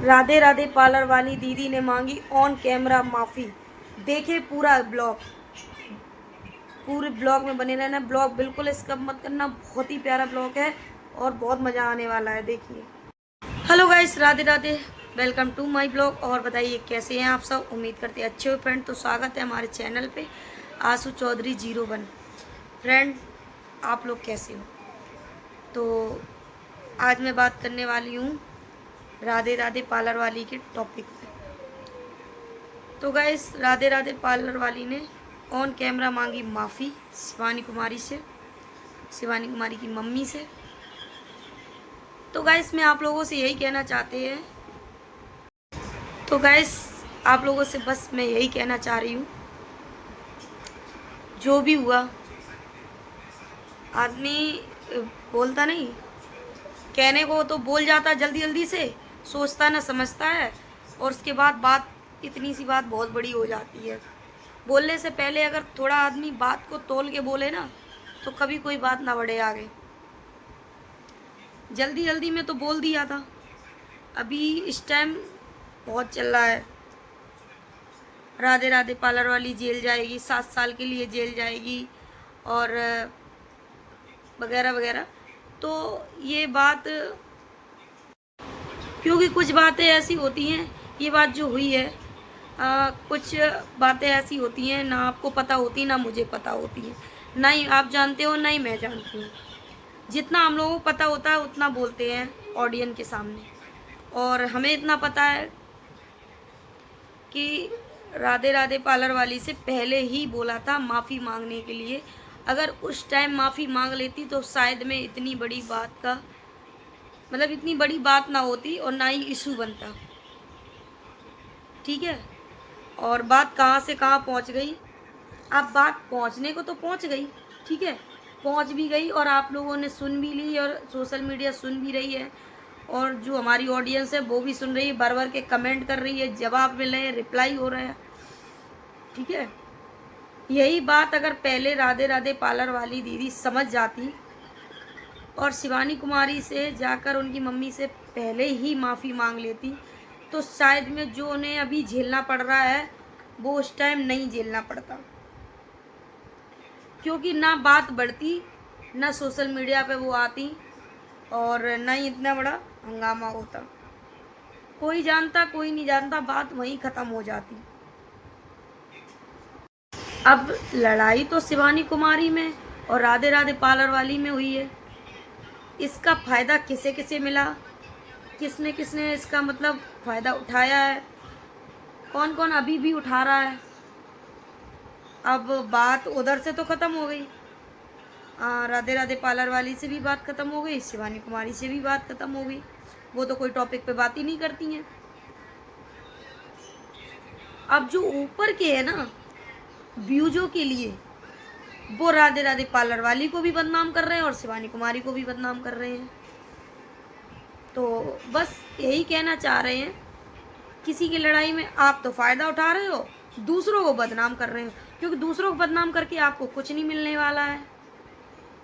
Radhe Radhe parlour वाली दीदी ने मांगी ऑन कैमरा माफ़ी। देखे पूरा ब्लॉग, पूरे ब्लॉग में बने रहना। ब्लॉग बिल्कुल स्किप मत करना, बहुत ही प्यारा ब्लॉग है और बहुत मज़ा आने वाला है। देखिए। Hello guys, Radhe Radhe, welcome to my blog. और बताइए कैसे हैं आप सब। उम्मीद करते हैं अच्छे हो फ्रेंड। तो स्वागत है हमारे चैनल पे आशु चौधरी 01। फ्रेंड, आप लोग कैसे हो। तो आज मैं बात करने वाली हूँ राधे राधे पार्लर वाली के टॉपिक पे। तो गाइस, राधे राधे पार्लर वाली ने ऑन कैमरा मांगी माफ़ी शिवानी कुमारी से, शिवानी कुमारी की मम्मी से। तो गाइस, मैं आप लोगों से यही कहना चाहते हैं, तो गाइस आप लोगों से बस मैं यही कहना चाह रही हूँ, जो भी हुआ, आदमी बोलता नहीं, कहने को तो बोल जाता जल्दी जल्दी से, सोचता ना समझता है, और उसके बाद बात, इतनी सी बात बहुत बड़ी हो जाती है। बोलने से पहले अगर थोड़ा आदमी बात को तोल के बोले ना, तो कभी कोई बात ना बढ़े आगे। जल्दी जल्दी में तो बोल दिया था। अभी इस टाइम बहुत चल रहा है, राधे राधे पार्लर वाली जेल जाएगी, 7 साल के लिए जेल जाएगी और वगैरह वगैरह। तो ये बात, क्योंकि कुछ बातें ऐसी होती हैं, ये बात जो हुई है, कुछ बातें ऐसी होती हैं, ना आपको पता होती ना मुझे पता होती है, ना ही आप जानते हो ना ही मैं जानती हूँ। जितना हम लोगों को पता होता है उतना बोलते हैं ऑडियंस के सामने। और हमें इतना पता है कि राधे राधे पार्लर वाली से पहले ही बोला था माफ़ी मांगने के लिए। अगर उस टाइम माफ़ी मांग लेती तो शायद में इतनी बड़ी बात का मतलब इतनी बड़ी बात ना होती और ना ही इशू बनता। ठीक है। और बात कहाँ से कहाँ पहुँच गई। अब बात पहुँचने को तो पहुँच गई, ठीक है, पहुँच भी गई और आप लोगों ने सुन भी ली और सोशल मीडिया सुन भी रही है, और जो हमारी ऑडियंस है वो भी सुन रही है, भर भर के कमेंट कर रही है, जवाब मिल रहे हैं, रिप्लाई हो रहा है। ठीक है। यही बात अगर पहले राधे राधे पार्लर वाली दीदी समझ जाती और शिवानी कुमारी से जाकर उनकी मम्मी से पहले ही माफ़ी मांग लेती, तो शायद में जो उन्हें अभी झेलना पड़ रहा है वो उस टाइम नहीं झेलना पड़ता। क्योंकि ना बात बढ़ती, ना सोशल मीडिया पे वो आती, और ना ही इतना बड़ा हंगामा होता। कोई जानता कोई नहीं जानता, बात वहीं ख़त्म हो जाती। अब लड़ाई तो शिवानी कुमारी में और राधे राधे पार्लर वाली में हुई है। इसका फ़ायदा किसे किसे मिला, किसने किसने इसका मतलब फ़ायदा उठाया है, कौन कौन अभी भी उठा रहा है। अब बात उधर से तो ख़त्म हो गई, राधे राधे पार्लर वाली से भी बात ख़त्म हो गई, शिवानी कुमारी से भी बात ख़त्म हो गई। वो तो कोई टॉपिक पे बात ही नहीं करती हैं। अब जो ऊपर के है ना व्यूजों के लिए, वो राधे राधे पार्लर वाली को भी बदनाम कर रहे हैं और शिवानी कुमारी को भी बदनाम कर रहे हैं। तो बस यही कहना चाह रहे हैं, किसी की लड़ाई में आप तो फ़ायदा उठा रहे हो, दूसरों को बदनाम कर रहे हो, क्योंकि दूसरों को बदनाम करके आपको कुछ नहीं मिलने वाला है।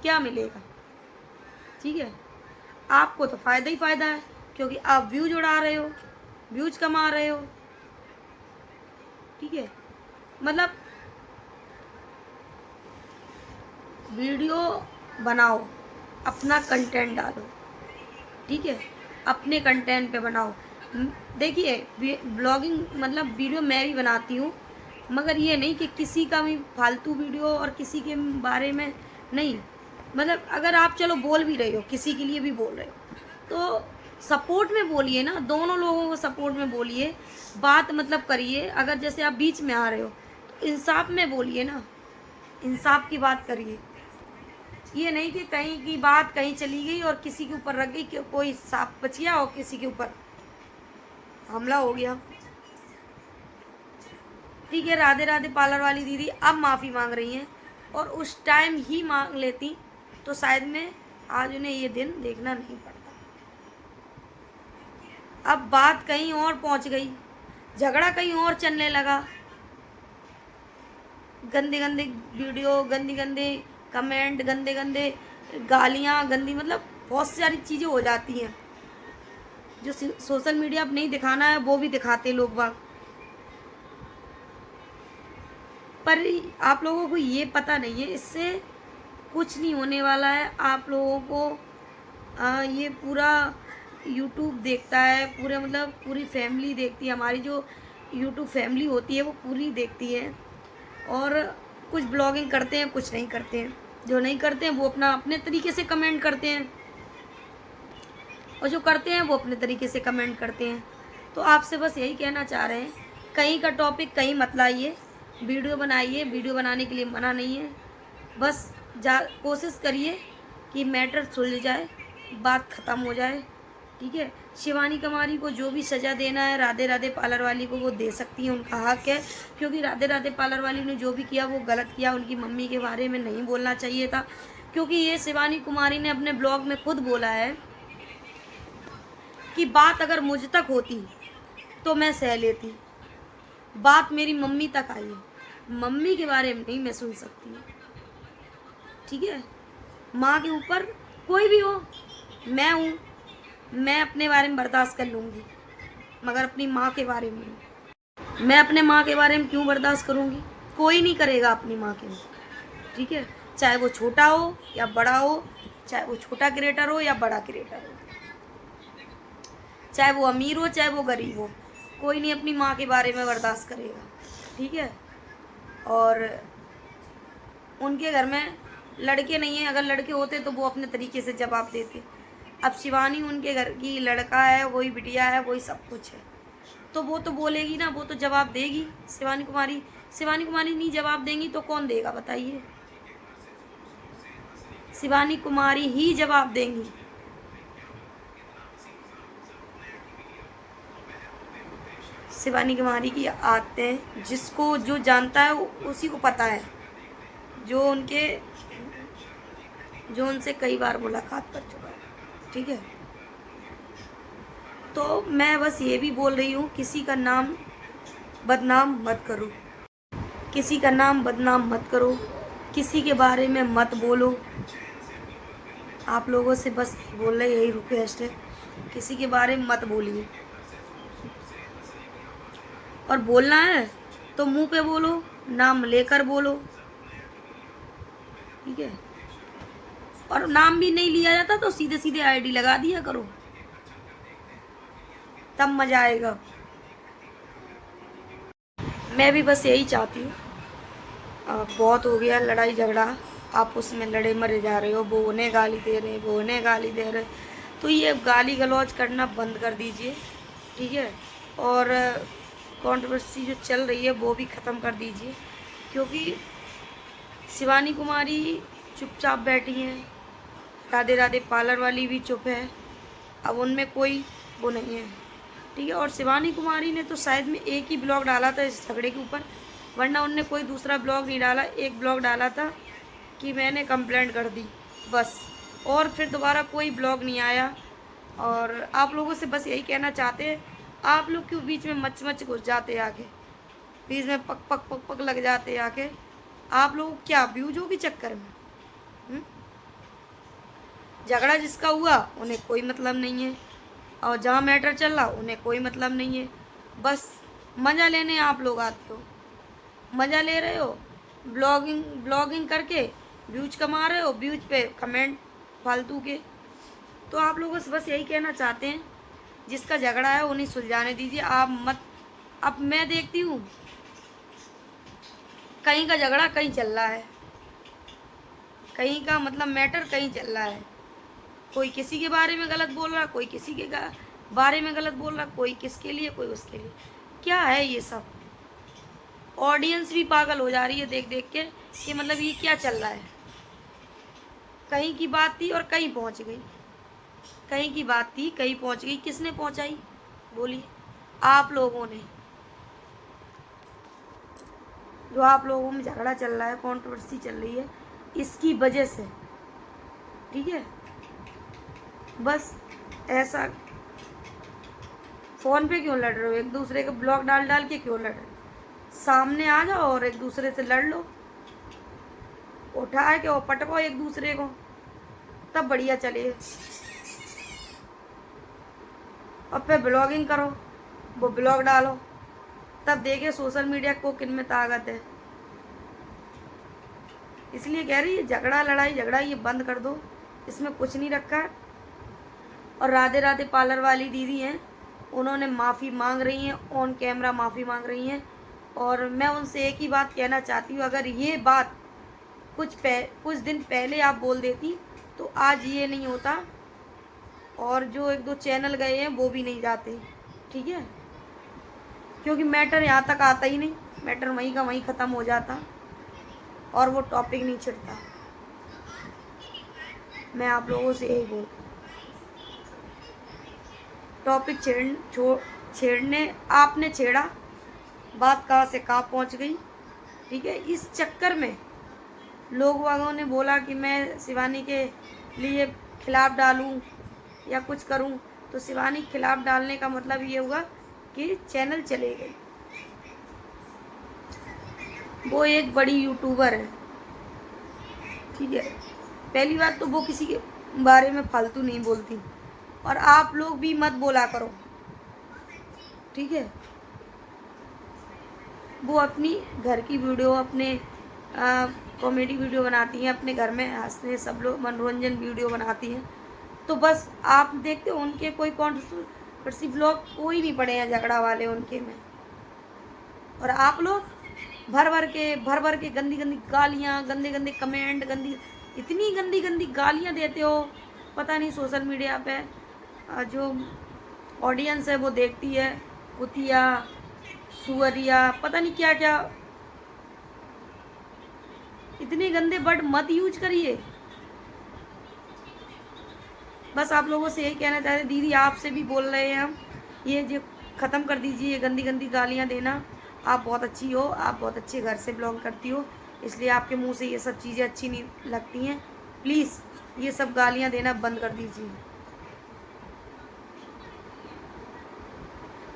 क्या मिलेगा। ठीक है। आपको तो फ़ायदा ही फ़ायदा है, क्योंकि आप व्यूज उड़ा रहे हो, व्यूज कमा रहे हो। ठीक है। मतलब वीडियो बनाओ, अपना कंटेंट डालो, ठीक है, अपने कंटेंट पे बनाओ। देखिए, ब्लॉगिंग मतलब वीडियो मैं भी बनाती हूँ, मगर ये नहीं कि किसी का भी फालतू वीडियो और किसी के बारे में नहीं। मतलब अगर आप चलो बोल भी रहे हो, किसी के लिए भी बोल रहे हो, तो सपोर्ट में बोलिए ना, दोनों लोगों को सपोर्ट में बोलिए, बात मतलब करिए। अगर जैसे आप बीच में आ रहे हो तो इंसाफ में बोलिए ना, इंसाफ की बात करिए। ये नहीं कि कहीं की बात कहीं चली गई और किसी के ऊपर रख गई, कि कोई सांप बच गया और किसी के ऊपर हमला हो गया। ठीक है। राधे राधे पार्लर वाली दीदी अब माफ़ी मांग रही हैं, और उस टाइम ही मांग लेती तो शायद में आज उन्हें ये दिन देखना नहीं पड़ता। अब बात कहीं और पहुंच गई, झगड़ा कहीं और चलने लगा, गंदे गंदे वीडियो, गंदे गंदे कमेंट, गंदे गंदे गालियाँ, गंदी मतलब बहुत सारी चीज़ें हो जाती हैं। जो सोशल मीडिया पे नहीं दिखाना है वो भी दिखाते लोग बाग। पर आप लोगों को ये पता नहीं है, इससे कुछ नहीं होने वाला है। आप लोगों को ये पूरा यूट्यूब देखता है, पूरे मतलब पूरी फैमिली देखती है, हमारी जो यूट्यूब फैमिली होती है वो पूरी देखती है। और कुछ ब्लॉगिंग करते हैं, कुछ नहीं करते हैं। जो नहीं करते हैं वो अपना अपने तरीके से कमेंट करते हैं, और जो करते हैं वो अपने तरीके से कमेंट करते हैं। तो आपसे बस यही कहना चाह रहे हैं, कहीं का टॉपिक कहीं मत लाइए, वीडियो बनाइए। वीडियो बनाने के लिए मना नहीं है, बस कोशिश करिए कि मैटर सुलझ जाए, बात ख़त्म हो जाए, ठीक है। शिवानी कुमारी को जो भी सज़ा देना है राधे राधे पार्लर वाली को वो दे सकती है, उनका हक है। क्योंकि राधे राधे पार्लर वाली ने जो भी किया वो गलत किया, उनकी मम्मी के बारे में नहीं बोलना चाहिए था। क्योंकि ये शिवानी कुमारी ने अपने ब्लॉग में खुद बोला है कि बात अगर मुझ तक होती तो मैं सह लेती, बात मेरी मम्मी तक आई है, मम्मी के बारे में नहीं मैं सुन सकती, ठीक है। माँ के ऊपर कोई भी हो, मैं हूँ, मैं अपने बारे में बर्दाश्त कर लूँगी, मगर अपनी माँ के बारे में नहीं। मैं अपने माँ के बारे में क्यों बर्दाश्त करूँगी? कोई नहीं करेगा अपनी माँ के में, ठीक है। चाहे वो छोटा हो या बड़ा हो, चाहे वो छोटा क्रिएटर हो या बड़ा क्रिएटर हो, चाहे वो अमीर हो चाहे वो गरीब हो, कोई नहीं अपनी माँ के बारे में बर्दाश्त करेगा, ठीक है। और उनके घर में लड़के नहीं हैं, अगर लड़के होते तो वो अपने तरीके से जवाब देते। अब शिवानी उनके घर की लड़का है, वही बिटिया है, वही सब कुछ है, तो वो तो बोलेगी ना, वो तो जवाब देगी। शिवानी कुमारी नहीं जवाब देंगी तो कौन देगा बताइए? शिवानी कुमारी ही जवाब देंगी। शिवानी कुमारी की आदतें जिसको जो जानता है उसी को पता है, जो उनसे कई बार मुलाकात कर चुका है, ठीक है। तो मैं बस ये भी बोल रही हूँ, किसी का नाम बदनाम मत करो, किसी का नाम बदनाम मत करो, किसी के बारे में मत बोलो। आप लोगों से बस बोल रहे, यही रिक्वेस्ट है, किसी के बारे में मत बोलिए। और बोलना है तो मुंह पे बोलो, नाम लेकर बोलो, ठीक है। और नाम भी नहीं लिया जाता तो सीधे सीधे आईडी लगा दिया करो, तब मजा आएगा। मैं भी बस यही चाहती हूँ, बहुत हो गया लड़ाई झगड़ा, आप उसमें लड़े मरे जा रहे हो, वो उन्हें गाली दे रहे, वो उन्हें गाली दे रहे, तो ये गाली गलौज करना बंद कर दीजिए, ठीक है। और कंट्रोवर्सी जो चल रही है वो भी ख़त्म कर दीजिए, क्योंकि शिवानी कुमारी चुपचाप बैठी हैं, राधे राधे पार्लर वाली भी चुप है, अब उनमें कोई वो नहीं है, ठीक है। और शिवानी कुमारी ने तो शायद में एक ही ब्लॉग डाला था इस झगड़े के ऊपर, वरना उनने कोई दूसरा ब्लॉग नहीं डाला। एक ब्लॉग डाला था कि मैंने कंप्लेंट कर दी, बस, और फिर दोबारा कोई ब्लॉग नहीं आया। और आप लोगों से बस यही कहना चाहते हैं, आप लोग क्यों बीच में मच घुस जाते आके, बीच में पक पक पक पक लग जाते आके। आप लोग क्या व्यूजों के चक्कर में? झगड़ा जिसका हुआ उन्हें कोई मतलब नहीं है, और जहाँ मैटर चल रहा उन्हें कोई मतलब नहीं है। बस मज़ा लेने आप लोग आते हो, मज़ा ले रहे हो, ब्लॉगिंग करके व्यूज कमा रहे हो, व्यूज पे कमेंट फालतू के। तो आप लोगों से बस यही कहना चाहते हैं, जिसका झगड़ा है उन्हें सुलझाने दीजिए, आप मत। अब मैं देखती हूँ कहीं का झगड़ा कहीं चल रहा है, कहीं का मतलब मैटर कहीं चल रहा है, कोई किसी के बारे में गलत बोल रहा, कोई किसी के बारे में गलत बोल रहा, कोई किसके लिए कोई उसके लिए। क्या है ये सब? ऑडियंस भी पागल हो जा रही है देख देख के कि मतलब ये क्या चल रहा है। कहीं की बात थी और कहीं पहुंच गई, कहीं की बात थी कहीं पहुंच गई। किसने पहुंचाई बोलिए? आप लोगों ने। जो आप लोगों में झगड़ा चल रहा है, कंट्रोवर्सी चल रही है, इसकी वजह से, ठीक है। बस ऐसा फ़ोन पे क्यों लड़ रहे हो? एक दूसरे के ब्लॉग डाल डाल के क्यों लड़ रहे हो? सामने आ जाओ और एक दूसरे से लड़ लो, उठा के और पटको एक दूसरे को, तब बढ़िया चले। और फिर ब्लॉगिंग करो, वो ब्लॉग डालो, तब देखे सोशल मीडिया को किन में ताकत है। इसलिए कह रही है झगड़ा लड़ाई झगड़ा ये बंद कर दो, इसमें कुछ नहीं रखा है। और राधे राधे पार्लर वाली दीदी हैं, उन्होंने माफ़ी मांग रही हैं, ऑन कैमरा माफ़ी मांग रही हैं। और मैं उनसे एक ही बात कहना चाहती हूँ, अगर ये बात कुछ दिन पहले आप बोल देती तो आज ये नहीं होता, और जो 1-2 चैनल गए हैं वो भी नहीं जाते, ठीक है। क्योंकि मैटर यहाँ तक आता ही नहीं, मैटर वहीं का वहीं ख़त्म हो जाता और वो टॉपिक नहीं छिड़ता। मैं आप लोगों से यही बोल, टॉपिक छेड़ने आपने छेड़ा, बात कहाँ से कहाँ पहुँच गई, ठीक है। इस चक्कर में लोग वागों ने बोला कि मैं शिवानी के लिए खिलाफ डालूं या कुछ करूं, तो शिवानी खिलाफ डालने का मतलब ये होगा कि चैनल चले गए। वो एक बड़ी यूट्यूबर है, ठीक है। पहली बात तो वो किसी के बारे में फालतू नहीं बोलती, और आप लोग भी मत बोला करो, ठीक है। वो अपनी घर की वीडियो, अपने कॉमेडी वीडियो बनाती हैं, अपने घर में हंसने सब लोग मनोरंजन वीडियो बनाती हैं, तो बस आप देखते हो उनके कोई कॉन्ट्रोवर्सी ब्लॉग कोई नहीं पड़े हैं झगड़ा वाले उनके में। और आप लोग भर भर के गंदी गंदी गालियाँ, गंदे गंदे कमेंट, इतनी गंदी गंदी गालियाँ देते हो। पता नहीं सोशल मीडिया पे जो ऑडियंस है वो देखती है कुतिया सुअरिया, पता नहीं क्या क्या, इतने गंदे वर्ड मत यूज करिए। बस आप लोगों से यही कहना चाहते, दीदी आपसे भी बोल रहे हैं हम, ये जो ख़त्म कर दीजिए ये गंदी गंदी गालियाँ देना। आप बहुत अच्छी हो, आप बहुत अच्छे घर से बिलोंग करती हो, इसलिए आपके मुंह से ये सब चीज़ें अच्छी नहीं लगती हैं। प्लीज़ ये सब गालियाँ देना बंद कर दीजिए।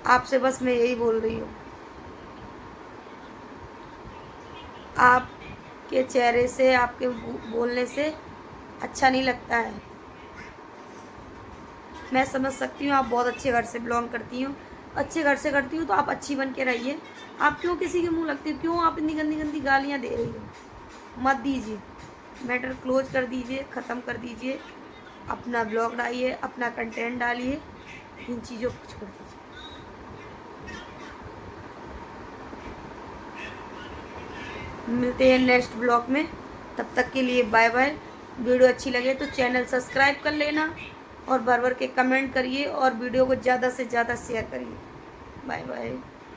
आपसे बस मैं यही बोल रही हूँ। आपके चेहरे से, आपके बोलने से अच्छा नहीं लगता है। मैं समझ सकती हूँ आप बहुत अच्छे घर से बिलोंग करती हो, अच्छे घर से करती हो तो आप अच्छी बन के रहिए। आप क्यों किसी के मुंह लगती हो, क्यों आप इतनी गंदी गंदी गालियाँ दे रही हो। मत दीजिए, मैटर क्लोज कर दीजिए, ख़त्म कर दीजिए, अपना ब्लॉग डालिए, अपना कंटेंट डालिए, इन चीज़ों को छोड़ दीजिए। मिलते हैं नेक्स्ट ब्लॉग में, तब तक के लिए बाय बाय। वीडियो अच्छी लगे तो चैनल सब्सक्राइब कर लेना, और भर भर के कमेंट करिए, और वीडियो को ज़्यादा से ज़्यादा शेयर करिए। Bye bye.